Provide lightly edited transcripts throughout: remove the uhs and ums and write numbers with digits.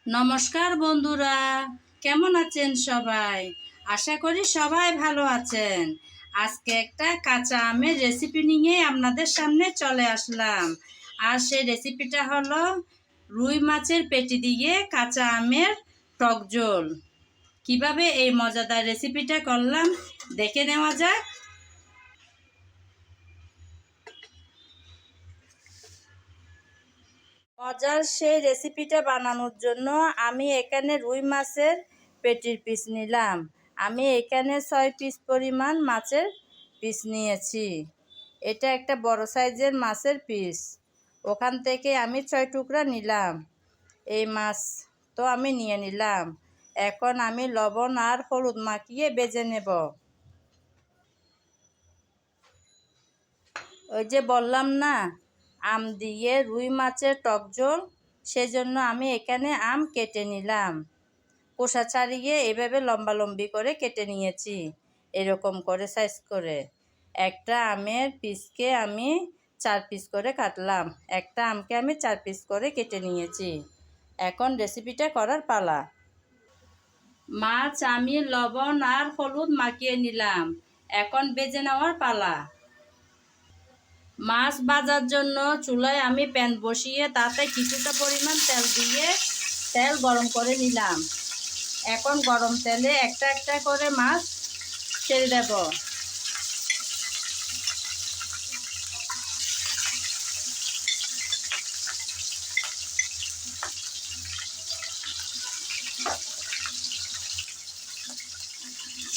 নমস্কার বন্ধুরা, কেমন আছেন সবাই? আশা করি সবাই ভালো আছেন। আজকে একটা কাঁচা আমের রেসিপি নিয়ে আপনাদের সামনে চলে আসলাম। আর সেই রেসিপিটা হলো রুই মাছের পেটি দিয়ে কাঁচা আমের টক ঝোল। কীভাবে এই মজাদার রেসিপিটা করলাম দেখে নেওয়া যাক। মজার সেই রেসিপিটা বানানোর জন্য আমি এখানে রুই মাছের পেটির পিস নিলাম। আমি এখানে 6 পিস পরিমাণ মাছের পিস নিয়েছি। এটা একটা বড় সাইজের মাছের পিস। ওখান থেকে আমি 6 টুকরা নিলাম। এই মাছ তো আমি নিয়ে নিলাম। এখন আমি লবণ আর হলুদ মাখিয়ে ভেজে নেব। ওই যে বললাম না, আম দিয়ে রুই মাছের টক ঝোল, সেজন্য আমি এখানে আম কেটে নিলাম। খোসা ছাড়িয়ে এভাবে লম্বালম্বি করে কেটে নিয়েছি, এরকম করে সাইজ করে। একটা আমের পিসকে আমি 4 পিস করে কাটলাম। একটা আমকে আমি 4 পিস করে কেটে নিয়েছি। এখন রেসিপিটা করার পালা। মাছ আমি লবণ আর হলুদ মাখিয়ে নিলাম। এখন ভেজে নেওয়ার পালা। মাছ ভাজার জন্য চুলায় আমি প্যান বসিয়ে তাতে কিছুটা পরিমাণ তেল দিয়ে তেল গরম করে নিলাম। এখন গরম তেলে একটা একটা করে মাছ ছেড়ে দেব।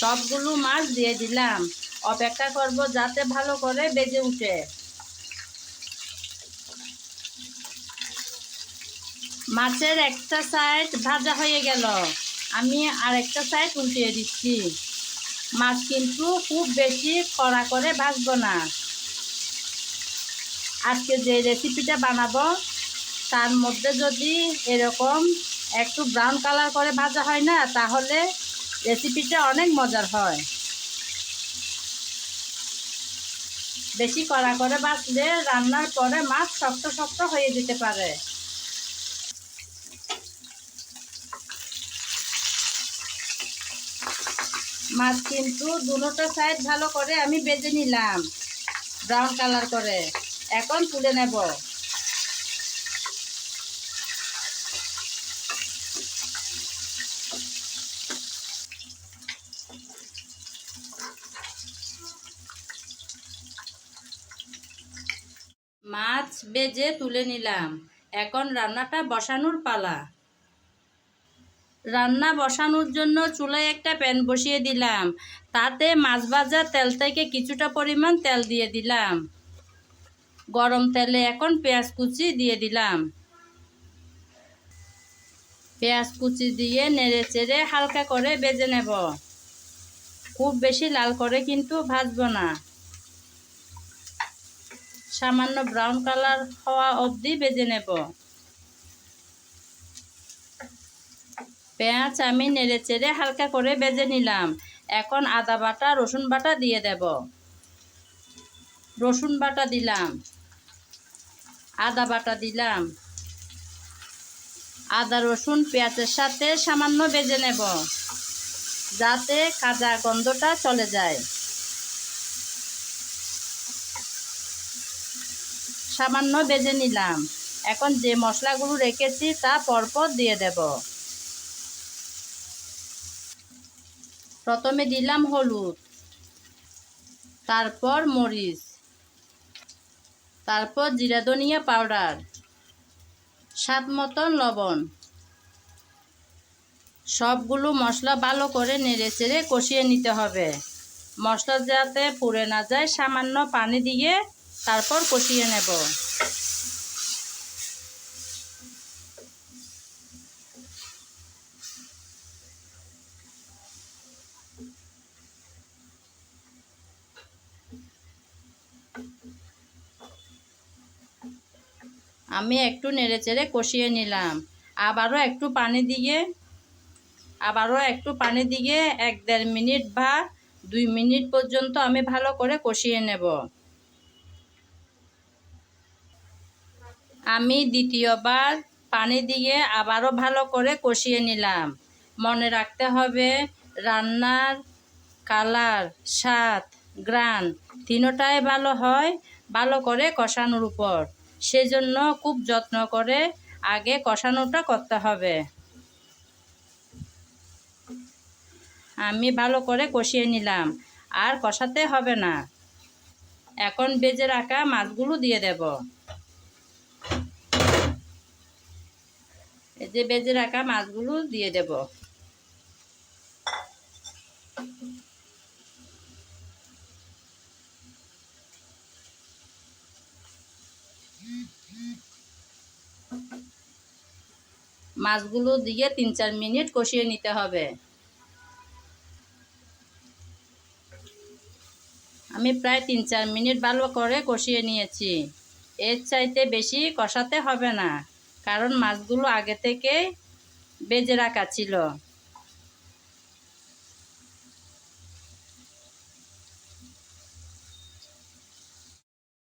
সবগুলো মাছ দিয়ে দিলাম। অপেক্ষা করব যাতে ভালো করে ভেজে উঠে। মাছের একটা সাইড ভাজা হয়ে গেল, আমি আরেকটা সাইড উল্টিয়ে দিচ্ছি। মাছ কিন্তু খুব বেশি কড়া করে ভাজবো না। আজকে যে রেসিপিটা বানাবো তার মধ্যে যদি এরকম একটু ব্রাউন কালার করে ভাজা হয় না, তাহলে রেসিপিটা অনেক মজার হয়। বেশি কড়া করে ভাজলে রান্নার পরে মাছ শক্ত শক্ত হয়ে যেতে পারে। মাছ কিন্তু দুটো সাইড ভালো করে আমি ভেজে নিলাম, ব্রাউন কালার করে। এখন তুলে নেব। মাছ ভেজে তুলে নিলাম। এখন রান্নাটা বসানোর পালা। রান্না বসানোর জন্য চুলায় একটা প্যান বসিয়ে দিলাম। তাতে মাছ ভাজা তেল থেকে কিছুটা পরিমাণ তেল দিয়ে দিলাম। গরম তেলে এখন পেঁয়াজ কুচি দিয়ে দিলাম। পেঁয়াজ কুচি দিয়ে নেড়ে চেড়ে হালকা করে ভেজে নেব। খুব বেশি লাল করে কিন্তু ভাজবো না, সামান্য ব্রাউন কালার হওয়া অবধি ভেজে নেব। পেঁয়াজ আমি নেড়ে চেড়ে হালকা করে ভেজে নিলাম। এখন আদা বাটা রসুন বাটা দিয়ে দেব। রসুন বাটা দিলাম, আদা বাটা দিলাম। আদা রসুন পেঁয়াজের সাথে সামান্য ভেজে নেব, যাতে কাঁচা গন্ধটা চলে যায়। সামান্য ভেজে নিলাম। এখন যে মশলাগুলো রেখেছি তা পরপর দিয়ে দেব। প্রথমে দিলাম হলুদ, তারপর মরিচ, তারপর জিরা ধনিয়া পাউডার, স্বাদ মতন লবণ। সবগুলো মশলা ভালো করে নেড়ে চেড়ে কষিয়ে নিতে হবে। মশলা যাতে পুড়ে না যায়, সামান্য পানি দিয়ে তারপর কষিয়ে নেব। আমি একটু নেড়ে চেড়ে কষিয়ে নিলাম। আবারও একটু পানি দিয়ে 1-1.5 মিনিট বা 2 মিনিট পর্যন্ত আমি ভালো করে কষিয়ে নেব। আমি দ্বিতীয়বার পানি দিয়ে আবারও ভালো করে কষিয়ে নিলাম। মনে রাখতে হবে রান্নার কালার, স্বাদ, ঘ্রাণ তিনটাই ভালো হয় ভালো করে কষানোর উপর। সেজন্য খুব যত্ন করে আগে কষানোটা করতে হবে। আমি ভালো করে কষিয়ে নিলাম, আর কষাতে হবে না। এখন ভেজে রাখা মাছগুলো দিয়ে দেব। এই যে ভেজে রাখা মাছগুলো দিয়ে দেব। মাছগুলো দিয়ে 3-4 মিনিট কষিয়ে নিতে হবে। আমি প্রায় 3-4 মিনিট ভালো করে কষিয়ে নিয়েছি। এর চাইতে বেশি কষাতে হবে না, কারণ মাছগুলো আগে থেকে ভেজে রাখা ছিল।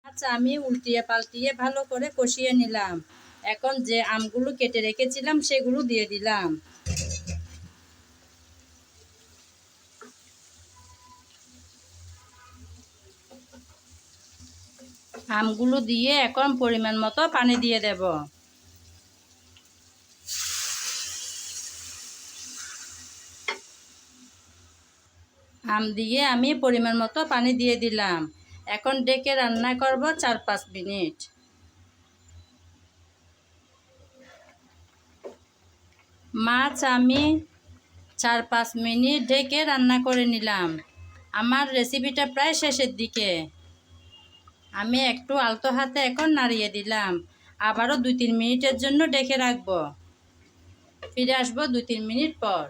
আচ্ছা, আমি উল্টিয়ে পাল্টিয়ে ভালো করে কষিয়ে নিলাম। এখন যে আমগুলো কেটে রেখেছিলাম সেগুলো দিয়ে দিলাম। আমগুলো দিয়ে এখন পরিমাণ মতো পানি দিয়ে দেব। আম দিয়ে আমি পরিমাণ মতো পানি দিয়ে দিলাম। এখন ডেকে রান্না করব 4-5 মিনিট। মাছ আমি 4-5 মিনিট ঢেকে রান্না করে নিলাম। আমার রেসিপিটা প্রায় শেষের দিকে। আমি একটু আলতো হাতে এখন নাড়িয়ে দিলাম। আবারও 2-3 মিনিটের জন্য ঢেকে রাখবো। ফিরে আসবো 2-3 মিনিট পর।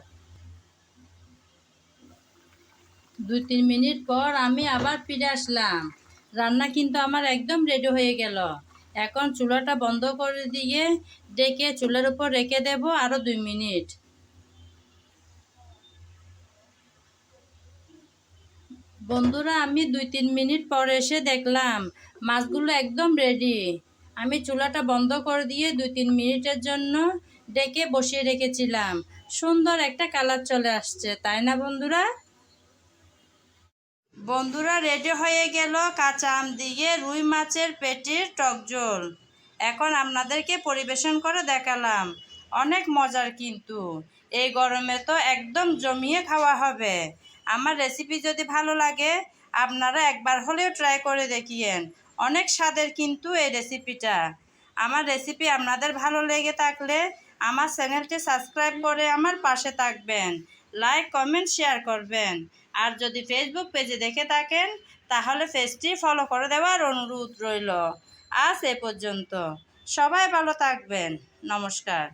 2-3 মিনিট পর আমি আবার ফিরে আসলাম। রান্না কিন্তু আমার একদম রেডি হয়ে গেল। এখন চুলাটা বন্ধ করে দিয়ে ডেকে চুলার উপর রেখে দেব আরও 2 মিনিট। বন্ধুরা, আমি 2-3 মিনিট পর এসে দেখলাম মাছগুলো একদম রেডি। আমি চুলাটা বন্ধ করে দিয়ে 2-3 মিনিটের জন্য ডেকে বসিয়ে রেখেছিলাম। সুন্দর একটা কালার চলে আসছে, তাই না বন্ধুরা? বন্ধুরা, রেডি হয়ে গেল কাঁচা আম দিয়ে রুই মাছের পেটির টক ঝোল। এখন আপনাদেরকে পরিবেশন করে দেখালাম। অনেক মজার কিন্তু। এই গরমে তো একদম জমিয়ে খাওয়া হবে। আমার রেসিপি যদি ভালো লাগে আপনারা একবার হলেও ট্রাই করে দেখিয়েন। অনেক স্বাদের কিন্তু এই রেসিপিটা। আমার রেসিপি আপনাদের ভালো লেগে থাকলে আমার চ্যানেলটি সাবস্ক্রাইব করে আমার পাশে থাকবেন। লাইক, কমেন্ট, শেয়ার করবেন। আর যদি ফেসবুক পেজে দেখে থাকেন তাহলে পেজটি ফলো করে দেওয়ার অনুরোধ রইল। আজ এ পর্যন্ত। সবাই ভালো থাকবেন। নমস্কার।